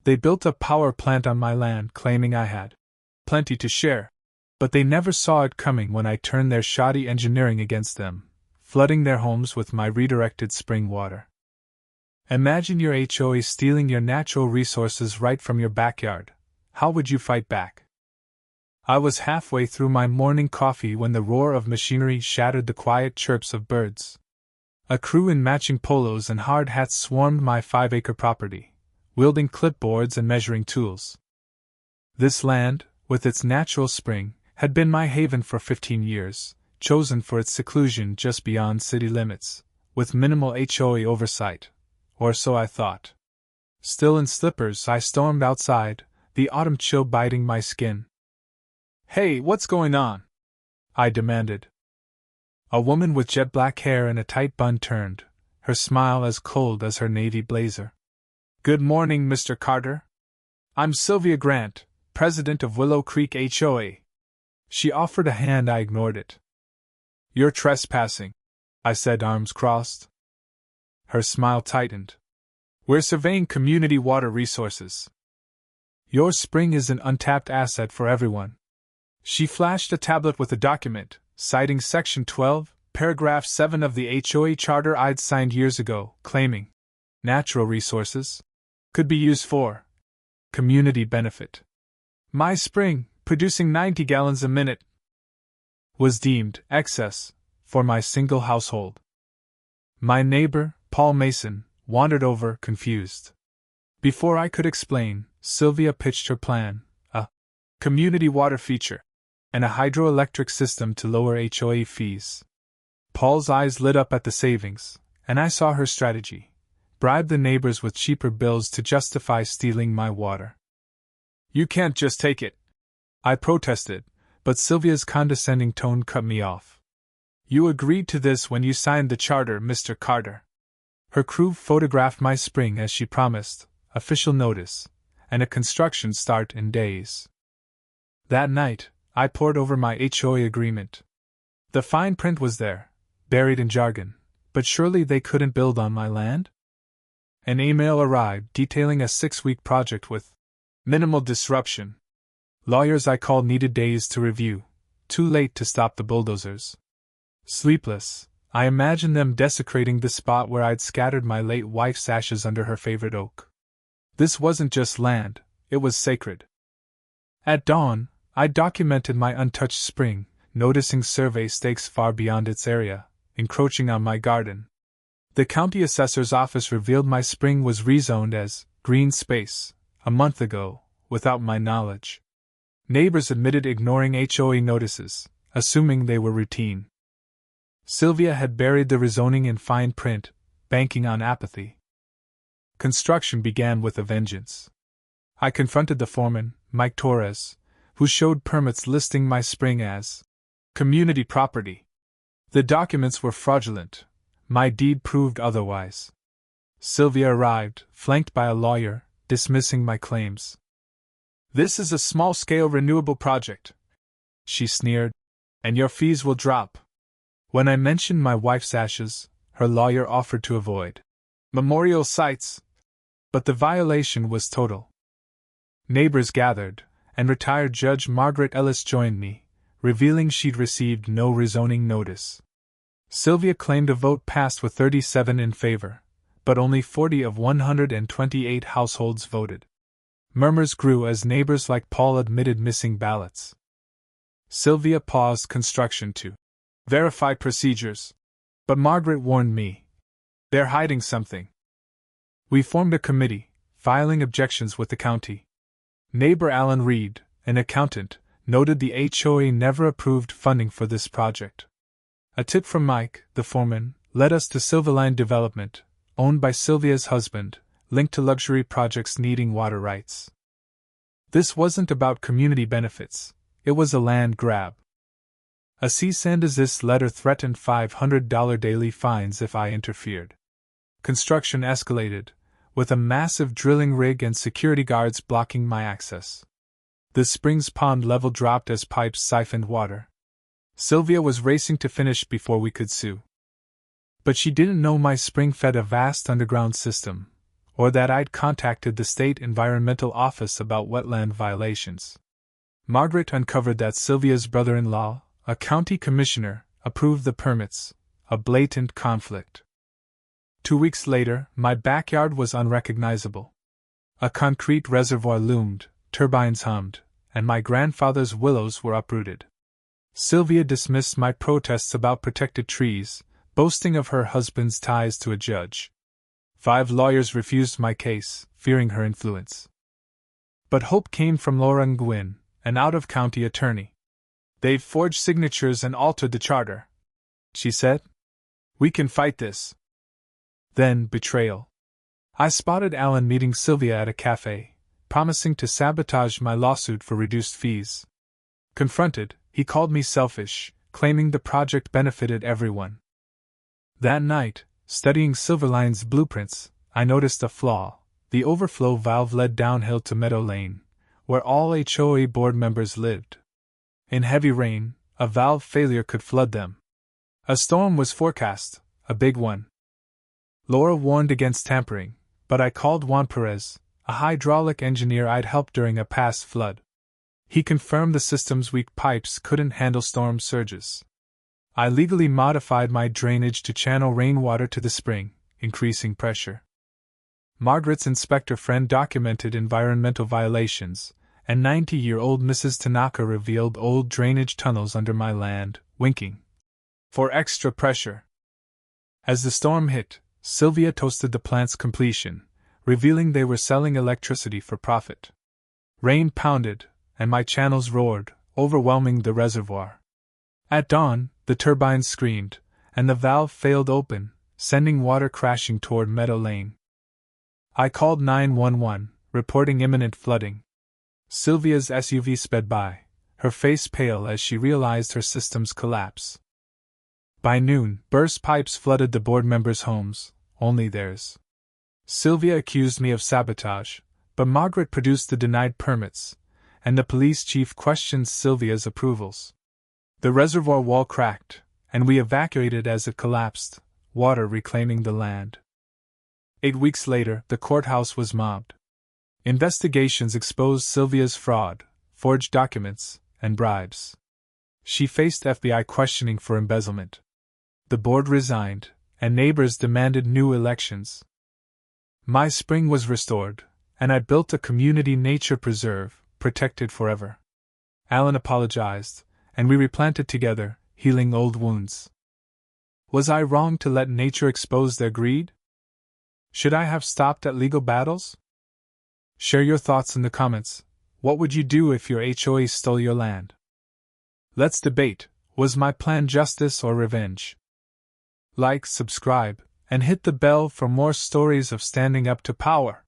They built a power plant on my land claiming I had plenty to share, but they never saw it coming when I turned their shoddy engineering against them, flooding their homes with my redirected spring water. Imagine your HOA stealing your natural resources right from your backyard. How would you fight back? I was halfway through my morning coffee when the roar of machinery shattered the quiet chirps of birds. A crew in matching polos and hard hats swarmed my 5-acre property, wielding clipboards and measuring tools. This land, with its natural spring, had been my haven for 15 years, chosen for its seclusion just beyond city limits, with minimal HOA oversight, or so I thought. Still in slippers, I stormed outside, the autumn chill biting my skin. "Hey, what's going on?" I demanded. A woman with jet black hair and a tight bun turned, her smile as cold as her navy blazer. "Good morning, Mr. Carter. I'm Sylvia Grant, president of Willow Creek HOA. She offered a hand. I ignored it. "You're trespassing," I said, arms crossed. Her smile tightened. "We're surveying community water resources. Your spring is an untapped asset for everyone." She flashed a tablet with a document, citing Section 12, Paragraph 7 of the HOA charter I'd signed years ago, claiming natural resources could be used for community benefit. My spring, producing 90 gallons a minute, was deemed excess for my single household. My neighbor, Paul Mason, wandered over, confused. Before I could explain, Sylvia pitched her plan: a community water feature and a hydroelectric system to lower HOA fees. Paul's eyes lit up at the savings, and I saw her strategy: bribe the neighbors with cheaper bills to justify stealing my water. "You can't just take it," I protested, but Sylvia's condescending tone cut me off. "You agreed to this when you signed the charter, Mr. Carter." Her crew photographed my spring as she promised, official notice, and a construction start in days. That night, I pored over my HOA agreement. The fine print was there, buried in jargon, but surely they couldn't build on my land? An email arrived detailing a 6-week project with minimal disruption. Lawyers I called needed days to review, too late to stop the bulldozers. Sleepless, I imagined them desecrating the spot where I'd scattered my late wife's ashes under her favorite oak. This wasn't just land, it was sacred. At dawn, I documented my untouched spring, noticing survey stakes far beyond its area, encroaching on my garden. The county assessor's office revealed my spring was rezoned as green space a month ago, without my knowledge. Neighbors admitted ignoring HOA notices, assuming they were routine. Sylvia had buried the rezoning in fine print, banking on apathy. Construction began with a vengeance. I confronted the foreman, Mike Torres, who showed permits listing my spring as community property. The documents were fraudulent. My deed proved otherwise. Sylvia arrived, flanked by a lawyer, dismissing my claims. "This is a small-scale renewable project," she sneered, "and your fees will drop." When I mentioned my wife's ashes, her lawyer offered to avoid memorial sites, but the violation was total. Neighbors gathered, and retired Judge Margaret Ellis joined me, revealing she'd received no rezoning notice. Sylvia claimed a vote passed with 37 in favor, but only 40 of 128 households voted. Murmurs grew as neighbors like Paul admitted missing ballots. Sylvia paused construction to verify procedures, but Margaret warned me. "They're hiding something." We formed a committee, filing objections with the county. Neighbor Alan Reed, an accountant, noted the HOA never approved funding for this project. A tip from Mike, the foreman, led us to Silverline Development, owned by Sylvia's husband, linked to luxury projects needing water rights. This wasn't about community benefits, it was a land grab. A cease and desist letter threatened $500 daily fines if I interfered. Construction escalated, with a massive drilling rig and security guards blocking my access. The spring's pond level dropped as pipes siphoned water. Sylvia was racing to finish before we could sue. But she didn't know my spring fed a vast underground system, or that I'd contacted the state environmental office about wetland violations. Margaret uncovered that Sylvia's brother-in-law, a county commissioner, approved the permits, a blatant conflict. 2 weeks later, my backyard was unrecognizable. A concrete reservoir loomed, turbines hummed, and my grandfather's willows were uprooted. Sylvia dismissed my protests about protected trees, boasting of her husband's ties to a judge. 5 lawyers refused my case, fearing her influence. But hope came from Laura Nguyen, an out-of-county attorney. "They've forged signatures and altered the charter," she said. "We can fight this." Then, betrayal. I spotted Alan meeting Sylvia at a cafe, promising to sabotage my lawsuit for reduced fees. Confronted, he called me selfish, claiming the project benefited everyone. That night, studying Silverline's blueprints, I noticed a flaw. The overflow valve led downhill to Meadow Lane, where all HOA board members lived. In heavy rain, a valve failure could flood them. A storm was forecast, a big one. Laura warned against tampering, but I called Juan Perez, a hydraulic engineer I'd helped during a past flood. He confirmed the system's weak pipes couldn't handle storm surges. I legally modified my drainage to channel rainwater to the spring, increasing pressure. Margaret's inspector friend documented environmental violations, and 90-year-old Mrs. Tanaka revealed old drainage tunnels under my land, winking for extra pressure. As the storm hit, Sylvia toasted the plant's completion, revealing they were selling electricity for profit. Rain pounded, and my channels roared, overwhelming the reservoir. At dawn, the turbines screamed, and the valve failed open, sending water crashing toward Meadow Lane. I called 911, reporting imminent flooding. Sylvia's SUV sped by, her face pale as she realized her system's collapse. By noon, burst pipes flooded the board members' homes, only theirs. Sylvia accused me of sabotage, but Margaret produced the denied permits, and the police chief questioned Sylvia's approvals. The reservoir wall cracked, and we evacuated as it collapsed, water reclaiming the land. 8 weeks later, the courthouse was mobbed. Investigations exposed Sylvia's fraud, forged documents, and bribes. She faced FBI questioning for embezzlement. The board resigned, and neighbors demanded new elections. My spring was restored, and I built a community nature preserve, protected forever. Alan apologized, and we replanted together, healing old wounds. Was I wrong to let nature expose their greed? Should I have stopped at legal battles? Share your thoughts in the comments. What would you do if your HOA stole your land? Let's debate. Was my plan justice or revenge? Like, subscribe, and hit the bell for more stories of standing up to power.